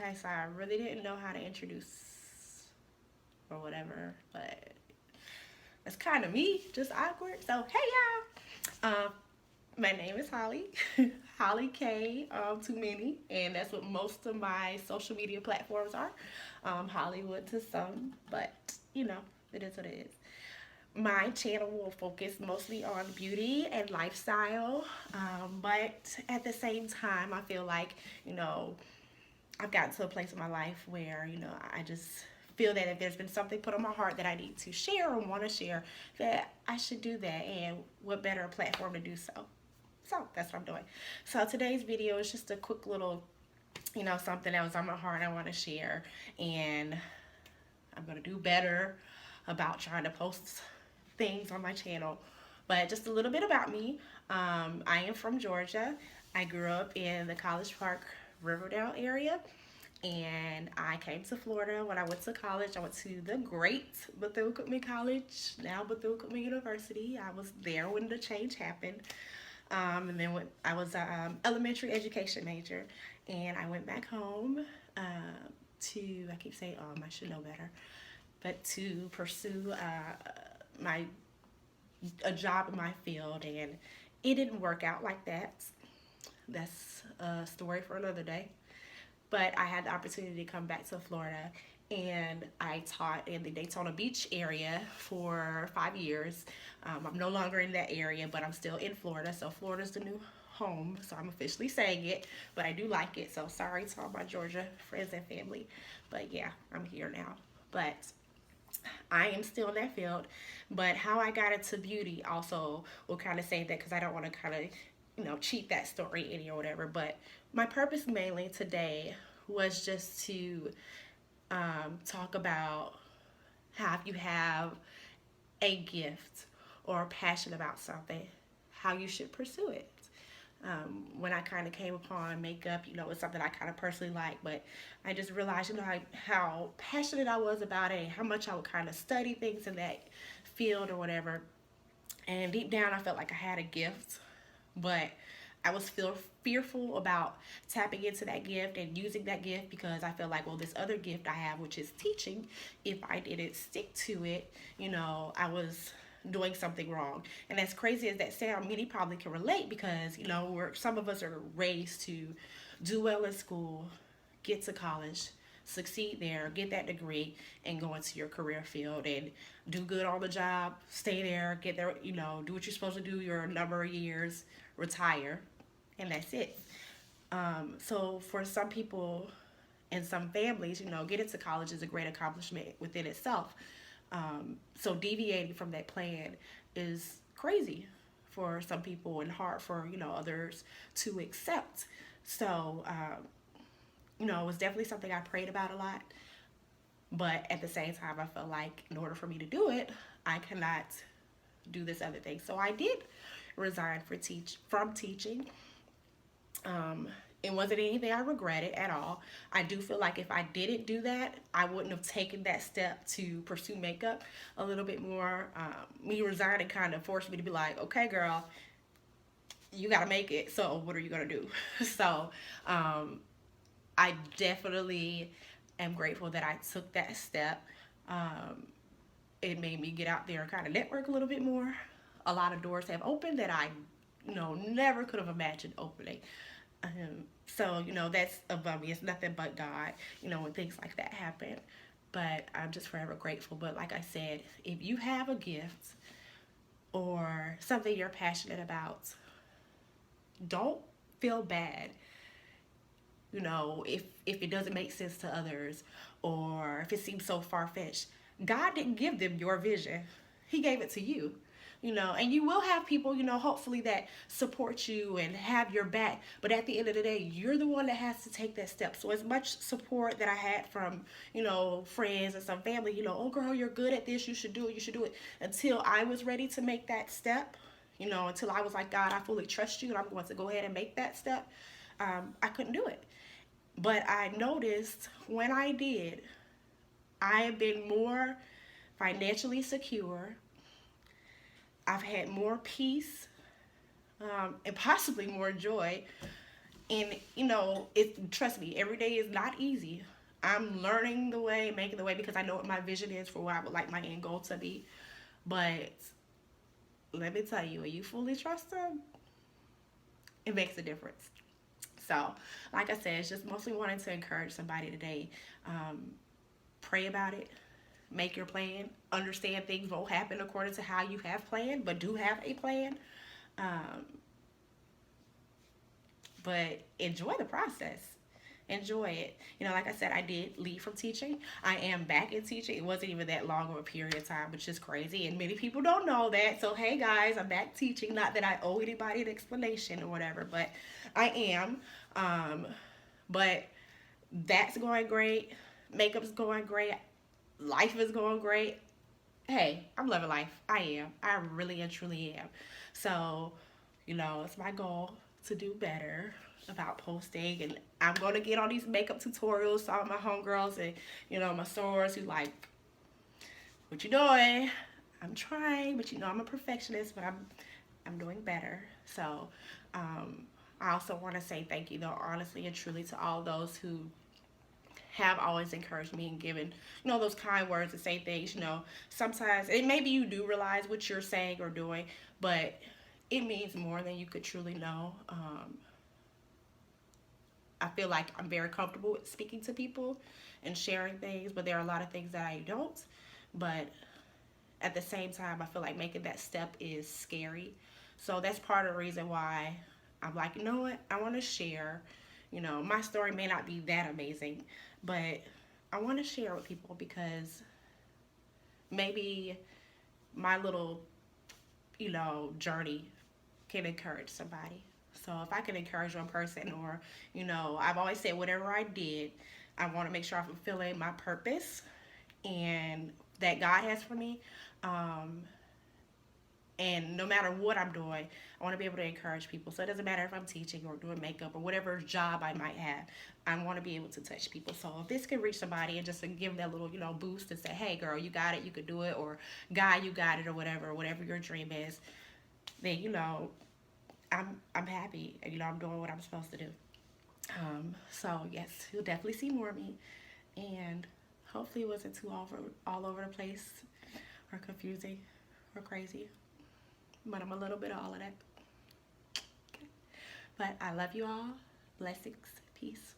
Okay, so I really didn't know how to introduce or whatever, but it's kind of me, just awkward. So, hey y'all. My name is Holly, Holly K, too many, and that's what most of my social media platforms are. Hollywood to some, but you know, it is what it is. My channel will focus mostly on beauty and lifestyle, but at the same time, I feel like, you know, I've gotten to a place in my life where, I just feel that if there's been something put on my heart that I need to share or want to share, that I should do that. And what better platform to do so? So that's what I'm doing. So today's video is just a quick little, something that was on my heart I want to share. And I'm going to do better about trying to post things on my channel. But just a little bit about me. I am from Georgia. I grew up in the College Park, Riverdale area. And I came to Florida when I went to college. I went to the great Bethune-Cookman College, now Bethune-Cookman University. I was there when the change happened. And then I was an elementary education major. And I went back home I keep saying, I should know better, but to pursue my a job in my field, and it didn't work out like that. That's a story for another day. But I had the opportunity to come back to Florida, and I taught in the Daytona Beach area for 5 years. I'm no longer in that area, but I'm still in Florida, so Florida's the new home, so I'm officially saying it, but I do like it, so sorry to all my Georgia friends and family, but yeah, I'm here now. But I am still in that field, but how I got into beauty also will kind of say that, because I don't want to kind of, cheat that story any or whatever. But my purpose mainly today was just to talk about how, if you have a gift or a passion about something, how you should pursue it. When I kind of came upon makeup, it's something I kind of personally like, but I just realized, how passionate I was about it and how much I would kind of study things in that field or whatever. And deep down, I felt like I had a gift, but I was fearful about tapping into that gift and using that gift, because I feel like, well, this other gift I have, which is teaching, if I didn't stick to it, I was doing something wrong. And as crazy as that sounds, many probably can relate, because, some of us are raised to do well in school, get to college, succeed there, get that degree, and go into your career field and do good on the job, stay there, get there, do what you're supposed to do your number of years, retire, and that's it. So for some people and some families, getting to college is a great accomplishment within itself. So deviating from that plan is crazy for some people and hard for, others to accept. So, it was definitely something I prayed about a lot. But at the same time, I felt like in order for me to do it, I cannot do this other thing. So I did resign from teaching. Um, it wasn't anything I regretted at all. I do feel like if I didn't do that, I wouldn't have taken that step to pursue makeup a little bit more. Me resigning kind of forced me to be like, okay, girl, you got to make it. So what are you going to do? So I definitely am grateful that I took that step. Um, it made me get out there and kind of network a little bit more. A lot of doors have opened that I, never could have imagined opening. So, that's above me. It's nothing but God, when things like that happen. But I'm just forever grateful. But like I said, if you have a gift or something you're passionate about, don't feel bad, if it doesn't make sense to others, or if it seems so far-fetched. God didn't give them your vision. He gave it to you. And you will have people, hopefully, that support you and have your back. But at the end of the day, you're the one that has to take that step. So as much support that I had from, friends and some family, oh girl, you're good at this, you should do it, you should do it. Until I was ready to make that step, until I was like, God, I fully trust you and I'm going to go ahead and make that step, I couldn't do it. But I noticed when I did, I have been more financially secure. I've had more peace, and possibly more joy. And trust me, every day is not easy. I'm learning the way, making the way, because I know what my vision is for what I would like my end goal to be. But let me tell you, when you fully trust them, it makes a difference. So, like I said, it's just mostly wanting to encourage somebody today. Um, Pray about it. Make your plan. Understand things won't happen according to how you have planned, but do have a plan. Um, but enjoy the process. Enjoy it. Like I said, I did leave from teaching. I am back in teaching. It wasn't even that long of a period of time, which is crazy. And many people don't know that. So, hey guys, I'm back teaching. Not that I owe anybody an explanation or whatever, but I am. But that's going great. Makeup's going great. Life is going great. Hey, I'm loving life. I am. I really and truly am. So, it's my goal to do better about posting, and I'm gonna get on these makeup tutorials. So all my homegirls and my sorors who like, what you doing? I'm trying, but I'm a perfectionist, but I'm doing better. So, I also want to say thank you, though, honestly and truly, to all those who have always encouraged me and given, those kind words and say things, sometimes, and maybe you do realize what you're saying or doing, but it means more than you could truly know. I feel like I'm very comfortable with speaking to people and sharing things, but there are a lot of things that I don't. But at the same time, I feel like making that step is scary. So that's part of the reason why I'm like, you know what? I want to share. My story may not be that amazing, but I want to share with people because maybe my little, journey can encourage somebody. So if I can encourage one person, or, I've always said whatever I did, I want to make sure I'm fulfilling my purpose and that God has for me. Um, and no matter what I'm doing, I want to be able to encourage people. So it doesn't matter if I'm teaching or doing makeup or whatever job I might have. I want to be able to touch people. So if this can reach somebody and just to give them that little, boost and say, hey, girl, you got it, you could do it, or guy, you got it, or whatever your dream is, then, I'm happy. And, I'm doing what I'm supposed to do. So yes, you'll definitely see more of me. And hopefully it wasn't too all over the place or confusing or crazy. But I'm a little bit of all of that. Okay. But I love you all. Blessings. Peace.